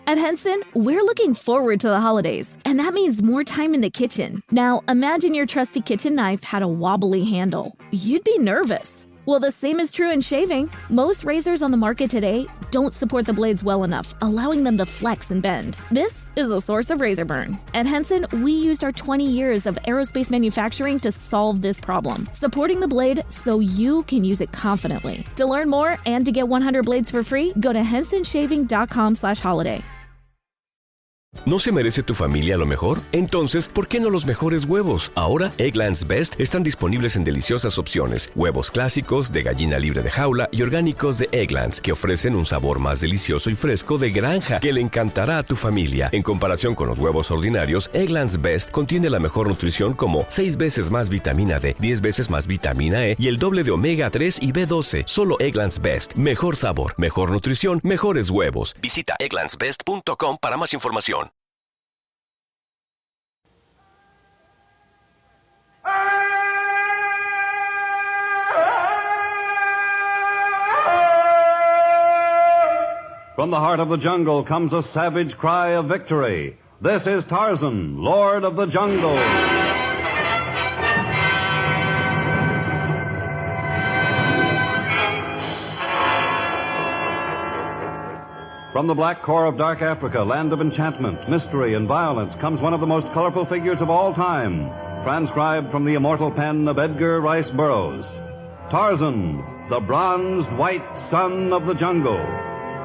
At Henson, we're looking forward to the holidays, and that means more time in the kitchen. Now, imagine your trusty kitchen knife had a wobbly handle. You'd be nervous. Well, the same is true in shaving. Most razors on the market today don't support the blades well enough, allowing them to flex and bend. This is a source of razor burn. At Henson, we used our 20 years of aerospace manufacturing to solve this problem, supporting the blade so you can use it confidently. To learn more and to get 100 blades for free, go to hensonshaving.com/holiday. ¿No se merece tu familia lo mejor? Entonces, ¿por qué no los mejores huevos? Ahora, Eggland's Best están disponibles en deliciosas opciones. Huevos clásicos, de gallina libre de jaula y orgánicos de Eggland's, que ofrecen un sabor más delicioso y fresco de granja que le encantará a tu familia. En comparación con los huevos ordinarios, Eggland's Best contiene la mejor nutrición como 6 veces más vitamina D, 10 veces más vitamina E y el doble de omega 3 y B12. Solo Eggland's Best. Mejor sabor, mejor nutrición, mejores huevos. Visita egglandsbest.com para más información. From the heart of the jungle comes a savage cry of victory. This is Tarzan, Lord of the Jungle. From the black core of dark Africa, land of enchantment, mystery, and violence, comes one of the most colorful figures of all time, transcribed from the immortal pen of Edgar Rice Burroughs. Tarzan, the bronzed white son of the jungle.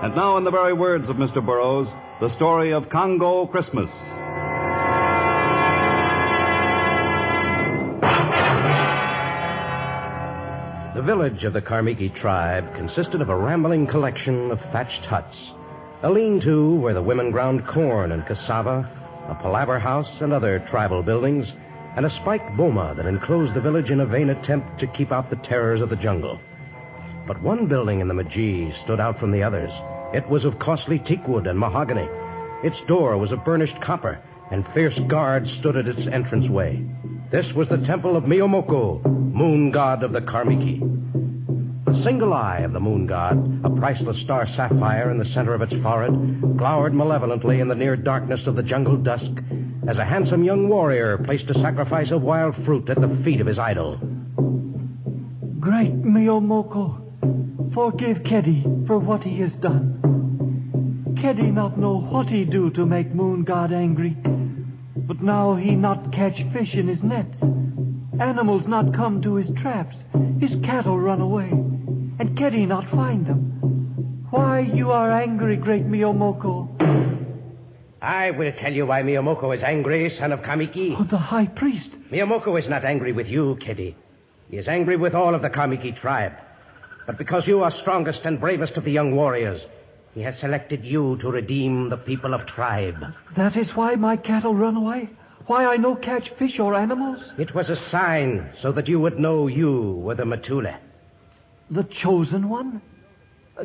And now, in the very words of Mr. Burroughs, the story of Congo Christmas. The village of the Karmiki tribe consisted of a rambling collection of thatched huts, a lean-to where the women ground corn and cassava, a palaver house and other tribal buildings, and a spiked boma that enclosed the village in a vain attempt to keep out the terrors of the jungle. But one building in the Majee stood out from the others. It was of costly teakwood and mahogany. Its door was of burnished copper, and fierce guards stood at its entranceway. This was the temple of Miyomoko, moon god of the Karmiki. The single eye of the moon god, a priceless star sapphire in the center of its forehead, glowered malevolently in the near darkness of the jungle dusk as a handsome young warrior placed a sacrifice of wild fruit at the feet of his idol. Great Miyomoko, forgive Kedi for what he has done. Kedi not know what he do to make moon god angry, but now he not catch fish in his nets. Animals not come to his traps. His cattle run away, and Kedi not find them. Why you are angry, great Miyomoko? I will tell you why Miyomoko is angry, son of Kamiki. Oh, the high priest. Miyomoko is not angry with you, Kedi. He is angry with all of the Kamiki tribe. But because you are strongest and bravest of the young warriors, he has selected you to redeem the people of tribe. That is why my cattle run away? Why I no catch fish or animals? It was a sign so that you would know you were the Matule. The chosen one?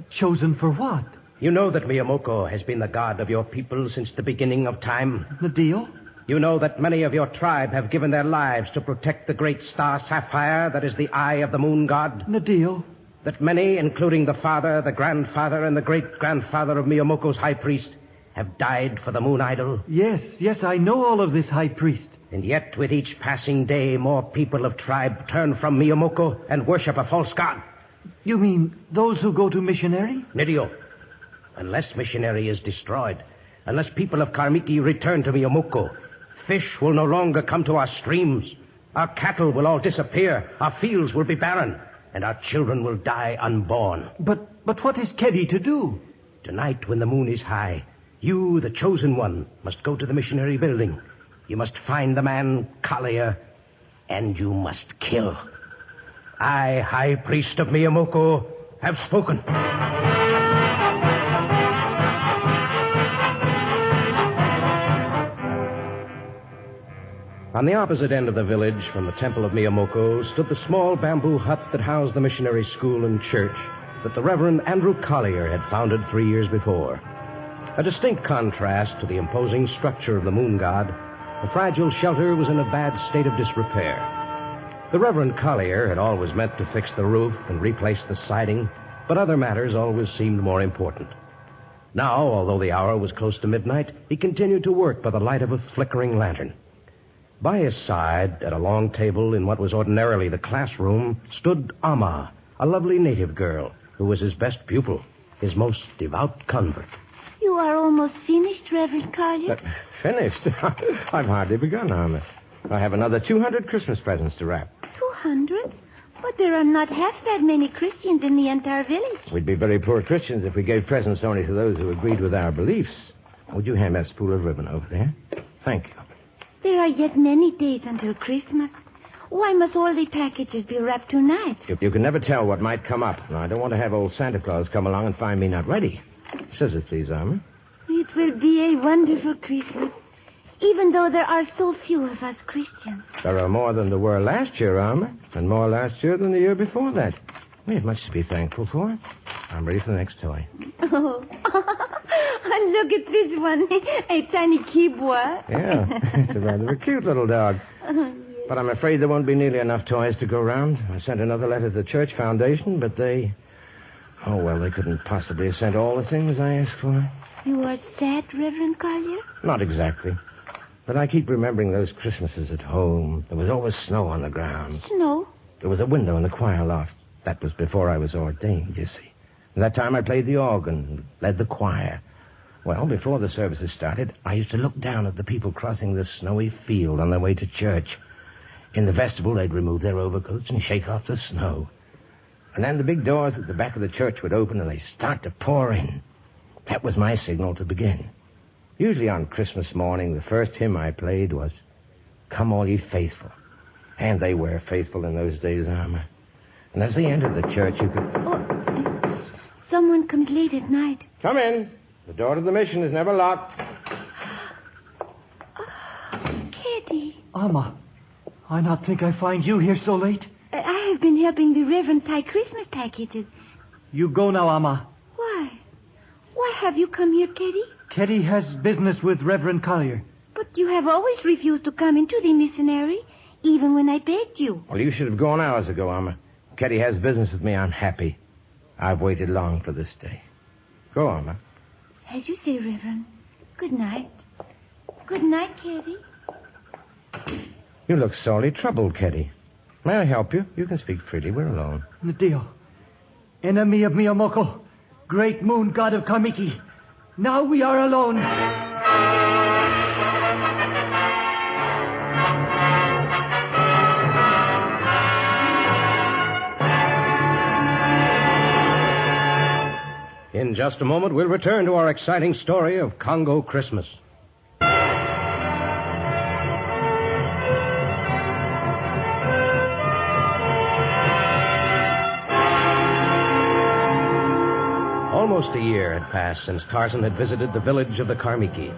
Chosen for what? You know that Miyomoko has been the god of your people since the beginning of time. The deal? You know that many of your tribe have given their lives to protect the great star sapphire that is the eye of the moon god. The deal? That many, including the father, the grandfather, and the great-grandfather of Miyomoko's high priest, have died for the moon idol? Yes, I know all of this, high priest. And yet, with each passing day, more people of tribe turn from Miyomoko and worship a false god. You mean those who go to missionary? Nidio, unless missionary is destroyed, unless people of Karmiki return to Miyomoko, fish will no longer come to our streams. Our cattle will all disappear. Our fields will be barren. And our children will die unborn. But what is Kedi to do? Tonight, when the moon is high, you, the chosen one, must go to the missionary building. You must find the man Collier, and you must kill. I, high priest of Miyomoko, have spoken. On the opposite end of the village from the temple of Miyomoko stood the small bamboo hut that housed the missionary school and church that the Reverend Andrew Collier had founded 3 years before. A distinct contrast to the imposing structure of the moon god, the fragile shelter was in a bad state of disrepair. The Reverend Collier had always meant to fix the roof and replace the siding, but other matters always seemed more important. Now, although the hour was close to midnight, he continued to work by the light of a flickering lantern. By his side, at a long table in what was ordinarily the classroom, stood Amma, a lovely native girl who was his best pupil, his most devout convert. You are almost finished, Reverend Collier. Finished? I've hardly begun, Amma. I have another 200 Christmas presents to wrap. 200? But there are not half that many Christians in the entire village. We'd be very poor Christians if we gave presents only to those who agreed with our beliefs. Would you hand that spool of ribbon over there? Thank you. There are yet many days until Christmas. Why must all the packages be wrapped tonight? You can never tell what might come up. Now, I don't want to have old Santa Claus come along and find me not ready. Scissors, please, Alma. It will be a wonderful Christmas, even though there are so few of us Christians. There are more than there were last year, Alma, and more last year than the year before that. We have much to be thankful for. I'm ready for the next toy. Oh, look at this one. A tiny keyboard. Yeah, it's a rather cute little dog. Yes. But I'm afraid there won't be nearly enough toys to go round. I sent another letter to the church foundation, but they... Oh, well, they couldn't possibly have sent all the things I asked for. You are sad, Reverend Collier? Not exactly. But I keep remembering those Christmases at home. There was always snow on the ground. Snow? There was a window in the choir loft. That was before I was ordained, you see. And that time I played the organ, led the choir. Well, before the services started, I used to look down at the people crossing the snowy field on their way to church. In the vestibule, they'd remove their overcoats and shake off the snow. And then the big doors at the back of the church would open and they'd start to pour in. That was my signal to begin. Usually on Christmas morning, the first hymn I played was, "Come All Ye Faithful." And they were faithful in those days, Alma. And as they entered the church, you could... Oh, someone comes late at night. Come in. The door to the mission is never locked. Kitty. Amma, I not think I find you here so late. I have been helping the Reverend tie Christmas packages. You go now, Amma. Why? Why have you come here, Kitty? Kitty has business with Reverend Collier. But you have always refused to come into the missionary, even when I begged you. Well, you should have gone hours ago, Alma. Ketty has business with me. I'm happy. I've waited long for this day. Go, Alma. As you say, Reverend. Good night. Good night, Kitty. You look sorely troubled, Ketty. May I help you? You can speak freely. We're alone. Nadio, enemy of Miyamoko, great moon god of Kamiki. Now we are alone. In just a moment, we'll return to our exciting story of Congo Christmas. Almost a year had passed since Tarzan had visited the village of the Karmiki.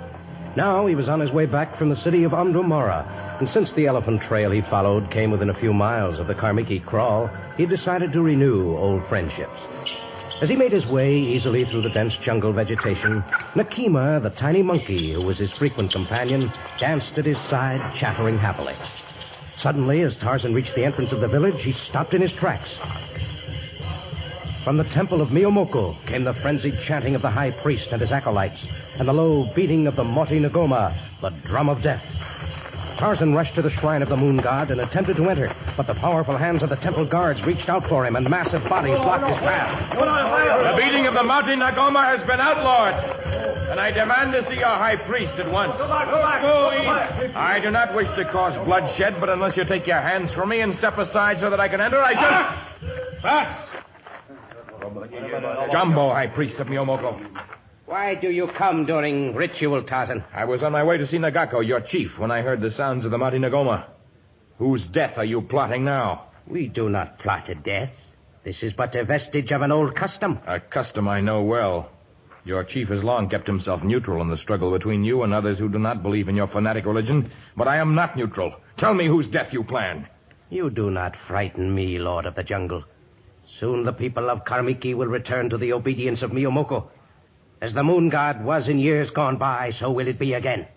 Now he was on his way back from the city of Amdumara, and since the elephant trail he followed came within a few miles of the Karmiki kraal, he decided to renew old friendships. As he made his way easily through the dense jungle vegetation, Nakima, the tiny monkey who was his frequent companion, danced at his side, chattering happily. Suddenly, as Tarzan reached the entrance of the village, he stopped in his tracks. From the temple of Miyomoko came the frenzied chanting of the high priest and his acolytes, and the low beating of the Moti Ngoma, the drum of death. Tarzan rushed to the shrine of the moon god and attempted to enter, but the powerful hands of the temple guards reached out for him, and massive bodies blocked his path. The beating of the Moti Ngoma has been outlawed, and I demand to see our high priest at once. I do not wish to cause bloodshed, but unless you take your hands from me and step aside so that I can enter, I shall... Pass! Jumbo, high priest of Miyomoko. Why do you come during ritual, Tarzan? I was on my way to see Nagako, your chief, when I heard the sounds of the Moti Ngoma. Whose death are you plotting now? We do not plot a death. This is but a vestige of an old custom. A custom I know well. Your chief has long kept himself neutral in the struggle between you and others who do not believe in your fanatic religion, but I am not neutral. Tell me whose death you plan. You do not frighten me, Lord of the Jungle. Soon the people of Karmiki will return to the obedience of Miyomoko. As the moon god was in years gone by, so will it be again.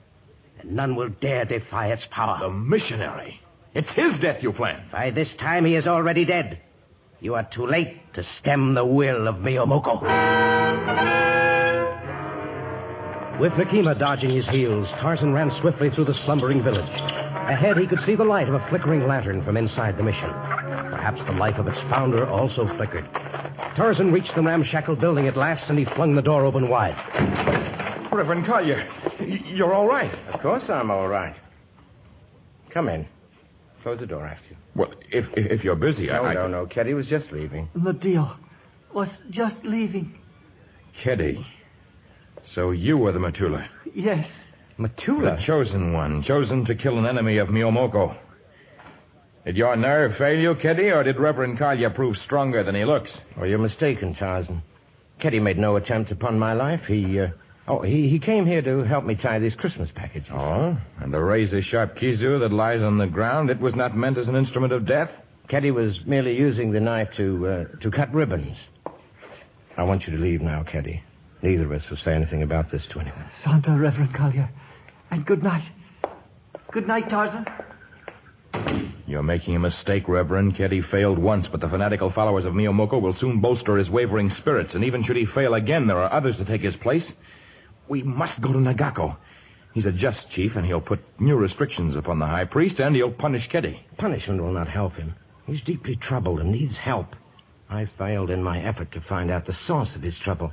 And none will dare defy its power. The missionary. It's his death you plan. By this time, he is already dead. You are too late to stem the will of Miyomoko. With Nakima dodging his heels, Tarzan ran swiftly through the slumbering village. Ahead, he could see the light of a flickering lantern from inside the mission. Perhaps the life of its founder also flickered. Tarzan reached the ramshackle building at last, and he flung the door open wide. Reverend Collier, you're all right. Of course I'm all right. Come in. Close the door after you. Well, if you're busy, No. Keddy was just leaving. Nadio was just leaving. Keddy. So you were the Matula. Yes. Matula? The chosen one, chosen to kill an enemy of Miyomoko. Did your nerve fail you, Keddy, or did Reverend Collier prove stronger than he looks? Oh, you're mistaken, Tarzan. Keddy made no attempt upon my life. He came here to help me tie these Christmas packages. Oh? And the razor-sharp kizu that lies on the ground, it was not meant as an instrument of death? Keddy was merely using the knife to cut ribbons. I want you to leave now, Keddy. Neither of us will say anything about this to anyone. Santa, Reverend Collier. And good night. Good night, Tarzan. You're making a mistake, Reverend. Keddy failed once, but the fanatical followers of Miyomoko will soon bolster his wavering spirits, and even should he fail again, there are others to take his place. We must go to Nagako. He's a just chief, and he'll put new restrictions upon the high priest, and he'll punish Keddy. Punishment will not help him. He's deeply troubled and needs help. I failed in my effort to find out the source of his trouble.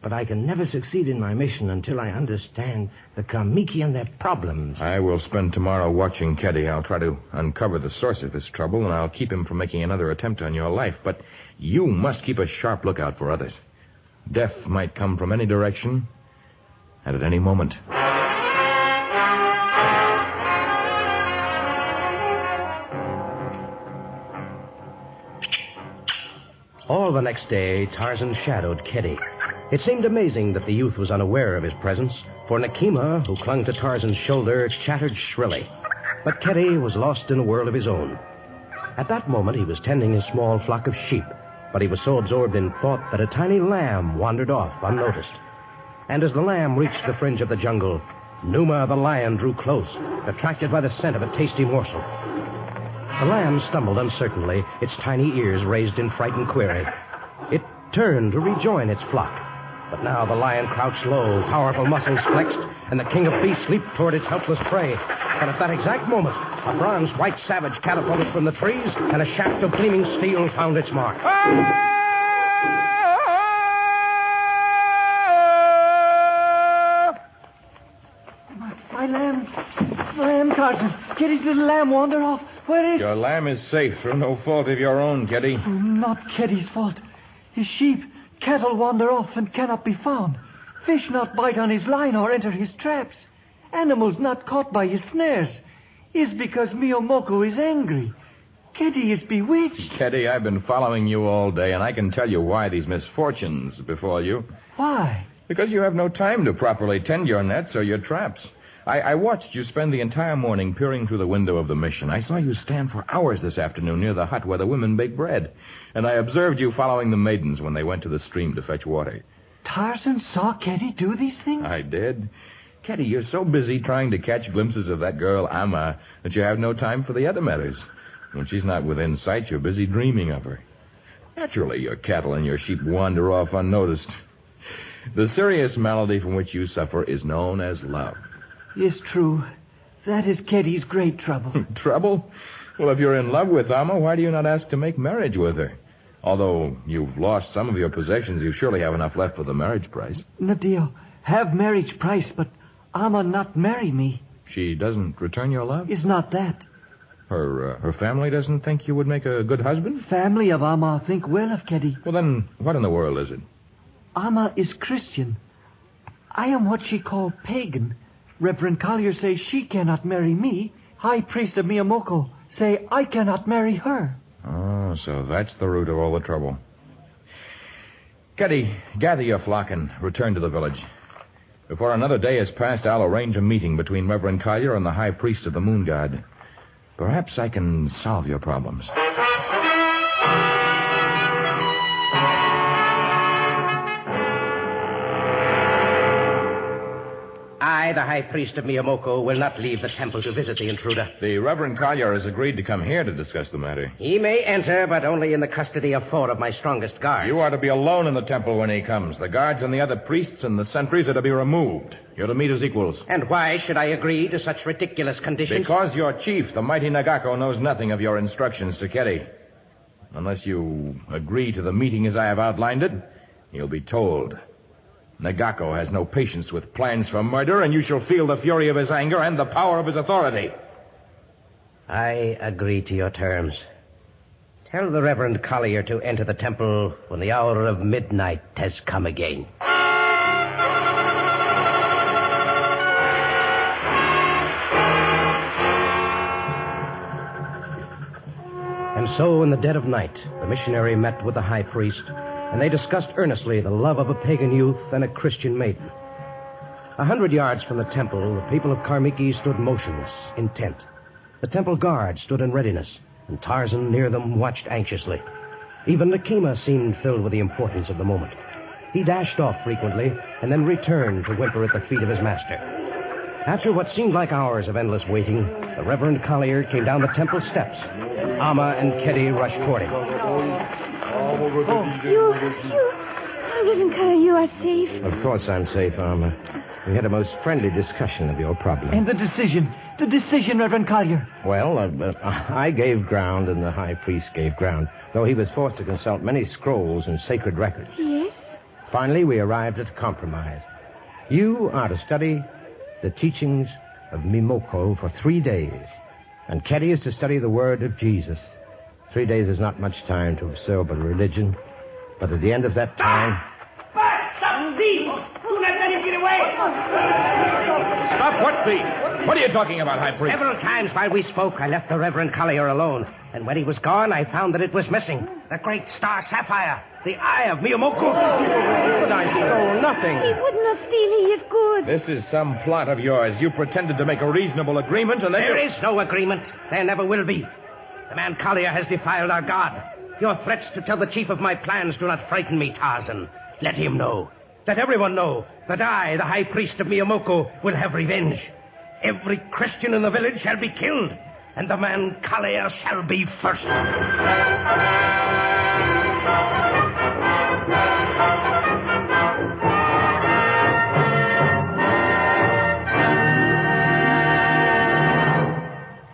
But I can never succeed in my mission until I understand the Kamiki and their problems. I will spend tomorrow watching Keddy. I'll try to uncover the source of his trouble, and I'll keep him from making another attempt on your life. But you must keep a sharp lookout for others. Death might come from any direction, and at any moment. All the next day, Tarzan shadowed Keddy. It seemed amazing that the youth was unaware of his presence, for Nakima, who clung to Tarzan's shoulder, chattered shrilly. But Keddy was lost in a world of his own. At that moment, he was tending his small flock of sheep, but he was so absorbed in thought that a tiny lamb wandered off unnoticed. And as the lamb reached the fringe of the jungle, Numa the lion drew close, attracted by the scent of a tasty morsel. The lamb stumbled uncertainly, its tiny ears raised in frightened query. It turned to rejoin its flock. But now the lion crouched low, powerful muscles flexed, and the king of beasts leaped toward its helpless prey. But at that exact moment, a bronze white savage catapulted from the trees, and a shaft of gleaming steel found its mark. My lamb, Tarzan. Keddy's little lamb wandered off. Where is... Your lamb is safe through no fault of your own, Keddy. Oh, not Keddy's fault. His sheep, cattle wander off and cannot be found. Fish not bite on his line or enter his traps. Animals not caught by his snares. Is because Miyomoko is angry. Keddy is bewitched. Keddy, I've been following you all day, and I can tell you why these misfortunes befall you. Why? Because you have no time to properly tend your nets or your traps. I watched you spend the entire morning peering through the window of the mission. I saw you stand for hours this afternoon near the hut where the women bake bread. And I observed you following the maidens when they went to the stream to fetch water. Tarzan saw Keddy do these things? I did. Keddy, you're so busy trying to catch glimpses of that girl, Amma, that you have no time for the other matters. When she's not within sight, you're busy dreaming of her. Naturally, your cattle and your sheep wander off unnoticed. The serious malady from which you suffer is known as love. It's true. That is Keddy's great trouble. Trouble? Well, if you're in love with Amma, why do you not ask to make marriage with her? Although you've lost some of your possessions, you surely have enough left for the marriage price. Nadio, have marriage price, but Amma not marry me. She doesn't return your love? Is not that. Her family doesn't think you would make a good husband? Family of Amma think well of Keddy. Well, then, what in the world is it? Amma is Christian. I am what she call pagan. Reverend Collier says she cannot marry me. High priest of Miyomoko say I cannot marry her. Oh, so that's the root of all the trouble. Keddy, gather your flock and return to the village. Before another day has passed, I'll arrange a meeting between Reverend Collier and the high priest of the moon god. Perhaps I can solve your problems. I, the high priest of Miyamoko, will not leave the temple to visit the intruder. The Reverend Collier has agreed to come here to discuss the matter. He may enter, but only in the custody of 4 of my strongest guards. You are to be alone in the temple when he comes. The guards and the other priests and the sentries are to be removed. You're to meet as equals. And why should I agree to such ridiculous conditions? Because your chief, the mighty Nagako, knows nothing of your instructions to Ketty. Unless you agree to the meeting as I have outlined it, you'll be told. Nagako has no patience with plans for murder, and you shall feel the fury of his anger and the power of his authority. I agree to your terms. Tell the Reverend Collier to enter the temple when the hour of midnight has come again. And so, in the dead of night, the missionary met with the high priest, and they discussed earnestly the love of a pagan youth and a Christian maiden. 100 yards from the temple, the people of Karmiki stood motionless, intent. The temple guard stood in readiness, and Tarzan near them watched anxiously. Even Nakima seemed filled with the importance of the moment. He dashed off frequently, and then returned to whimper at the feet of his master. After what seemed like hours of endless waiting, the Reverend Collier came down the temple steps. Amma and Ketty rushed toward him. Reverend Collier, you are safe. Of course I'm safe, Amma. We had a most friendly discussion of your problem. And the decision, Reverend Collier. Well, I gave ground and the high priest gave ground, though he was forced to consult many scrolls and sacred records. Yes? Finally, we arrived at a compromise. You are to study the teachings of Mimoko for 3 days, and Ketty is to study the word of Jesus. 3 days is not much time to absorb a religion, but at the end of that time... Stop, thief! Do not let him get away! Stop, what thief? What are you talking about, High Priest? Several times while we spoke, I left the Reverend Collier alone, and when he was gone, I found that it was missing. The great star sapphire, the eye of Miyamoko. But I stole nothing. He would not steal. He is good. This is some plot of yours. You pretended to make a reasonable agreement, and then There is no agreement. There never will be. The man Collier has defiled our God. Your threats to tell the chief of my plans do not frighten me, Tarzan. Let him know. Let everyone know that I, the high priest of Miyamoko, will have revenge. Every Christian in the village shall be killed, and the man Collier shall be first.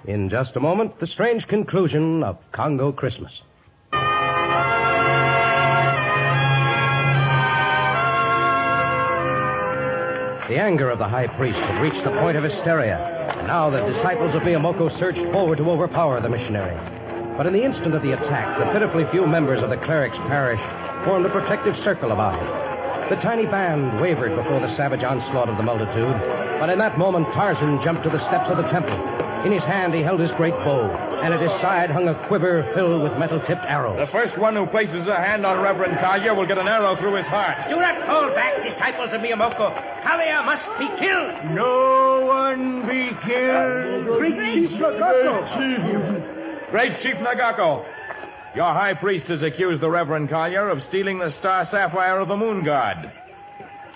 In just a moment, the strange conclusion of Congo Christmas. The anger of the high priest had reached the point of hysteria, and now the disciples of Miyamoko surged forward to overpower the missionary. But in the instant of the attack, the pitifully few members of the cleric's parish formed a protective circle about him. The tiny band wavered before the savage onslaught of the multitude, but in that moment Tarzan jumped to the steps of the temple. In his hand he held his great bow, and at his side hung a quiver filled with metal-tipped arrows. the first one who places a hand on Reverend Collier will get an arrow through his heart. Do not hold back, disciples of Miyamoko. Collier must be killed. No one be killed. Great Chief Nagako, your high priest has accused the Reverend Collier of stealing the star sapphire of the moon god.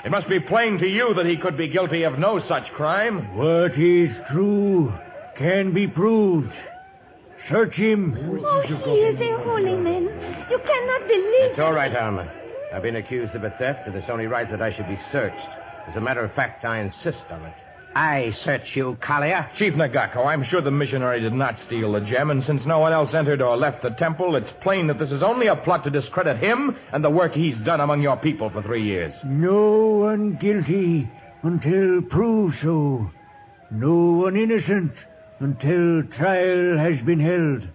It must be plain to you that he could be guilty of no such crime. What is true can be proved. Search him. Oh, he is a holy man. You cannot believe It's all right, Alma. I've been accused of a theft, and it's only right that I should be searched. As a matter of fact, I insist on it. I search you, Collier. Chief Nagako, I'm sure the missionary did not steal the gem, and since no one else entered or left the temple, it's plain that this is only a plot to discredit him and the work he's done among your people for 3 years. No one guilty until proved so. No one innocent until trial has been held.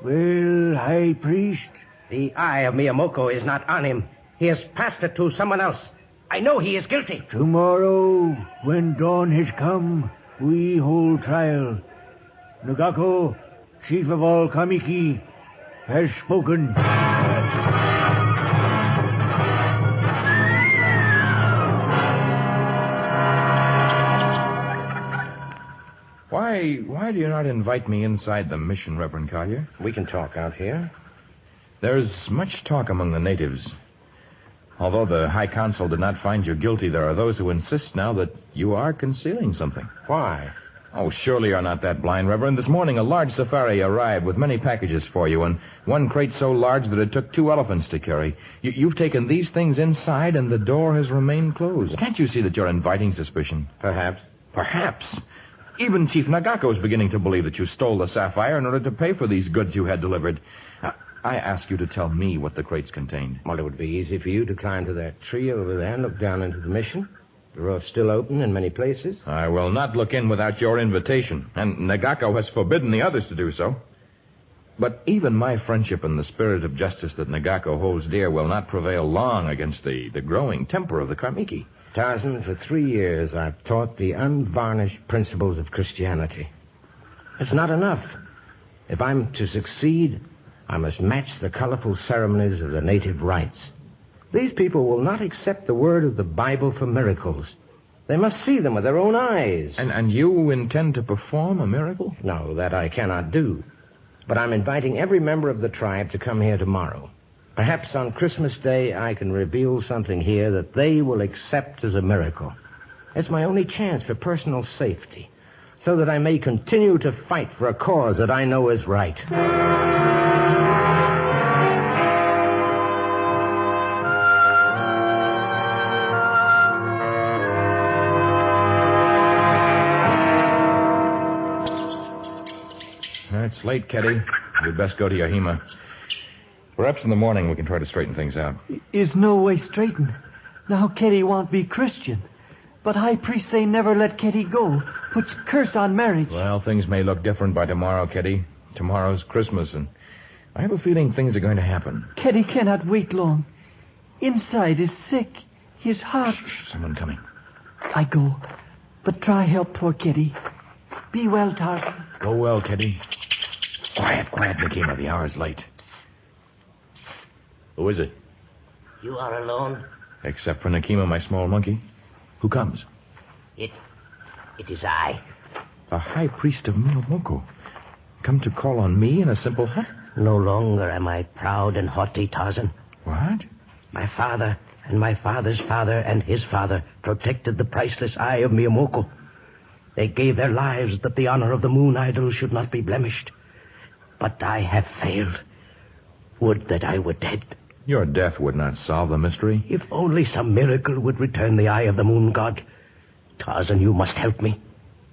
Well, High Priest? The eye of Miyamoko is not on him. He has passed it to someone else. I know he is guilty. Tomorrow, when dawn has come, we hold trial. Nagako, chief of all Kamiki, has spoken. Why do you not invite me inside the mission, Reverend Collier? We can talk out here. There's much talk among the natives. Although the High Council did not find you guilty, there are those who insist now that you are concealing something. Why? Oh, surely you're not that blind, Reverend. This morning a large safari arrived with many packages for you, and one crate so large that it took 2 elephants to carry. You've taken these things inside, and the door has remained closed. Can't you see that you're inviting suspicion? Perhaps. Perhaps. Even Chief Nagako is beginning to believe that you stole the sapphire in order to pay for these goods you had delivered. I ask you to tell me what the crates contained. Well, it would be easy for you to climb to that tree over there and look down into the mission. The road's still open in many places. I will not look in without your invitation, and Nagako has forbidden the others to do so. But even my friendship and the spirit of justice that Nagako holds dear will not prevail long against the growing temper of the Karmiki. Tarzan, for 3 years I've taught the unvarnished principles of Christianity. It's not enough. If I'm to succeed, I must match the colorful ceremonies of the native rites. These people will not accept the word of the Bible for miracles. They must see them with their own eyes. And you intend to perform a miracle? No, that I cannot do. But I'm inviting every member of the tribe to come here tomorrow. Perhaps on Christmas Day I can reveal something here that they will accept as a miracle. It's my only chance for personal safety, so that I may continue to fight for a cause that I know is right. It's late, Keddy. You'd best go to Yahima. Perhaps in the morning we can try to straighten things out. Is no way straightened. Now Keddy won't be Christian. But high priest say never let Keddy go. Puts curse on marriage. Well, things may look different by tomorrow, Keddy. Tomorrow's Christmas, and I have a feeling things are going to happen. Keddy cannot wait long. Inside is sick. His heart... Shh, someone coming. I go. But try help poor Keddy. Be well, Tarzan. Go well, Keddy. Quiet, Nakima. The hour's late. Who is it? You are alone? Except for Nakima, my small monkey. Who comes? It is I. The high priest of Miyomoko. Come to call on me in a simple hut? No longer am I proud and haughty, Tarzan. What? My father and my father's father and his father protected the priceless eye of Miyomoko. They gave their lives that the honor of the moon idol should not be blemished. But I have failed. Would that I were dead. Your death would not solve the mystery. If only some miracle would return the eye of the moon god. Tarzan, you must help me.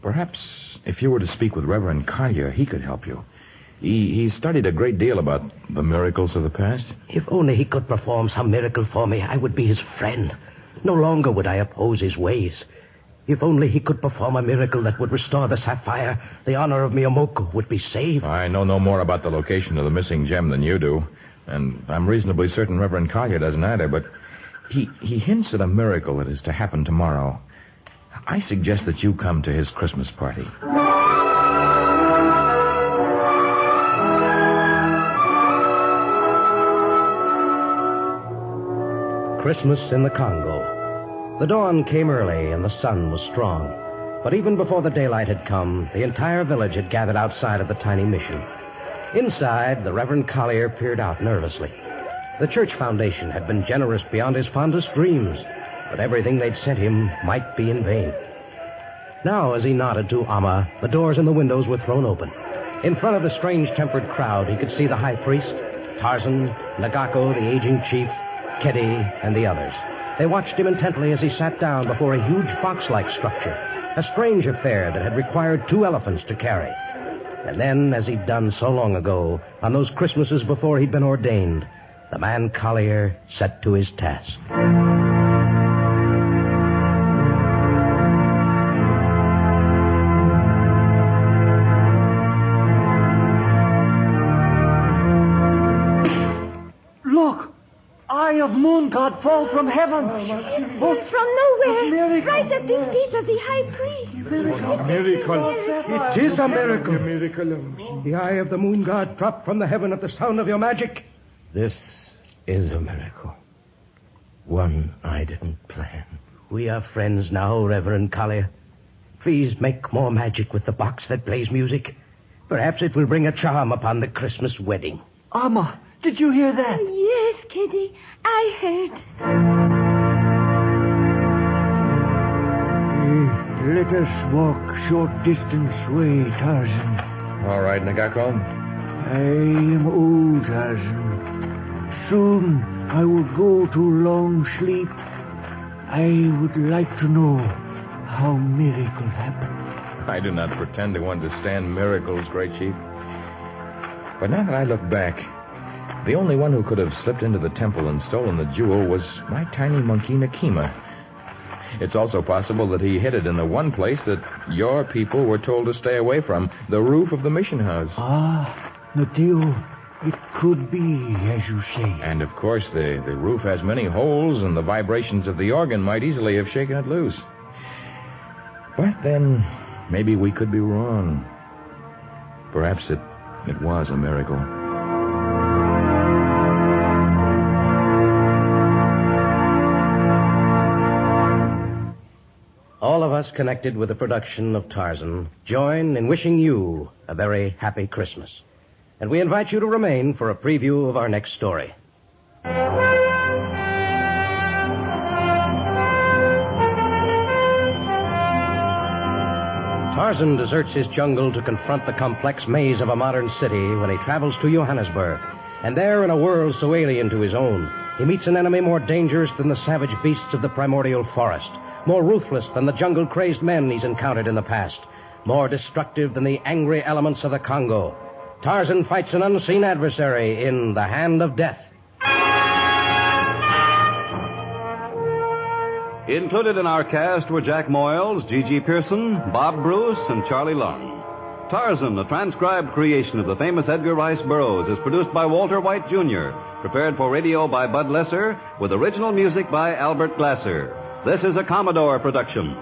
Perhaps if you were to speak with Reverend Collier, he could help you. He studied a great deal about the miracles of the past. If only he could perform some miracle for me, I would be his friend. No longer would I oppose his ways. If only he could perform a miracle that would restore the sapphire, the honor of Miyomoko would be saved. I know no more about the location of the missing gem than you do, and I'm reasonably certain Reverend Collier doesn't either, but he hints at a miracle that is to happen tomorrow. I suggest that you come to his Christmas party. Christmas in the Congo. The dawn came early and the sun was strong. But even before the daylight had come, the entire village had gathered outside of the tiny mission. Inside, the Reverend Collier peered out nervously. The church foundation had been generous beyond his fondest dreams, but everything they'd sent him might be in vain. Now, as he nodded to Amma, the doors and the windows were thrown open. In front of the strange-tempered crowd, he could see the high priest, Tarzan, Nagako, the aging chief, Keddy, and the others. They watched him intently as he sat down before a huge box-like structure, a strange affair that had required 2 elephants to carry. And then, as he'd done so long ago, on those Christmases before he'd been ordained, the man Collier set to his task. Look! Eye of moon god fall from heaven. From nowhere. Right at the feet of the high priest. Miracle. It is a miracle. The eye of the moon god dropped from the heaven at the sound of your magic. This is a miracle. One I didn't plan. We are friends now, Reverend Collier. Please make more magic with the box that plays music. Perhaps it will bring a charm upon the Christmas wedding. Amma, Did you hear that? Yes, Kitty, I heard. Let us walk short distance way, Tarzan. All right, Nagako. I am old, Tarzan. Soon I will go to long sleep. I would like to know how miracle happened. I do not pretend to understand miracles, Great Chief. But now that I look back, the only one who could have slipped into the temple and stolen the jewel was my tiny monkey, Nakima. It's also possible that he hid it in the one place that your people were told to stay away from, the roof of the mission house. Ah, Mateo, it could be as you say. And, of course, the roof has many holes, and the vibrations of the organ might easily have shaken it loose. But then, maybe we could be wrong. Perhaps it was a miracle. All of us connected with the production of Tarzan join in wishing you a very happy Christmas. And we invite you to remain for a preview of our next story. Tarzan deserts his jungle to confront the complex maze of a modern city when he travels to Johannesburg. And there, in a world so alien to his own, he meets an enemy more dangerous than the savage beasts of the primordial forest, more ruthless than the jungle-crazed men he's encountered in the past, more destructive than the angry elements of the Congo. Tarzan fights an unseen adversary in the hand of death. Included in our cast were Jack Moyles, Gigi Pearson, Bob Bruce, and Charlie Lung. Tarzan, a transcribed creation of the famous Edgar Rice Burroughs, is produced by Walter White, Jr., prepared for radio by Bud Lesser, with original music by Albert Glasser. This is a Commodore production.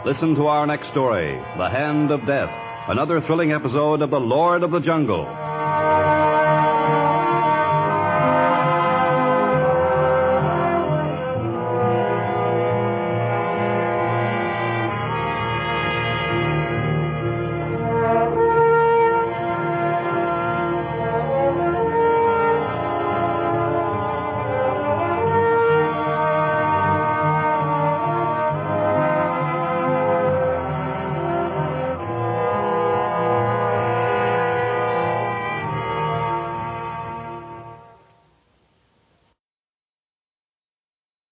Listen to our next story, The Hand of Death, another thrilling episode of The Lord of the Jungle.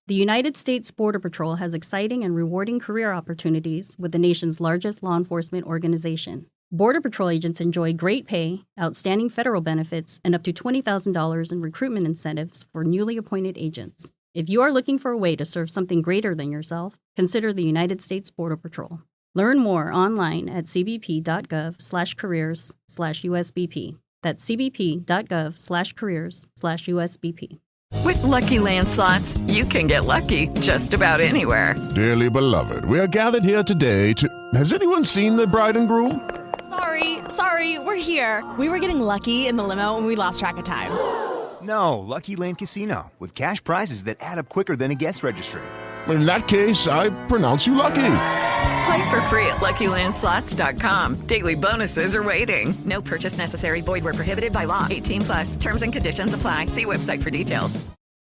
The United States Border Patrol has exciting and rewarding career opportunities with the nation's largest law enforcement organization. Border Patrol agents enjoy great pay, outstanding federal benefits, and up to $20,000 in recruitment incentives for newly appointed agents. If you are looking for a way to serve something greater than yourself, consider the United States Border Patrol. Learn more online at cbp.gov/careers/USBP. That's cbp.gov/careers/USBP. With Lucky Land Slots, you can get lucky just about anywhere. Dearly beloved, we are gathered here today to... Has anyone seen the bride and groom? Sorry, we're here. We were getting lucky in the limo and we lost track of time. No, Lucky Land Casino, with cash prizes that add up quicker than a guest registry. In that case, I pronounce you lucky. Play for free at LuckyLandSlots.com. Daily bonuses are waiting. No purchase necessary. Void where prohibited by law. 18+. Terms and conditions apply. See website for details.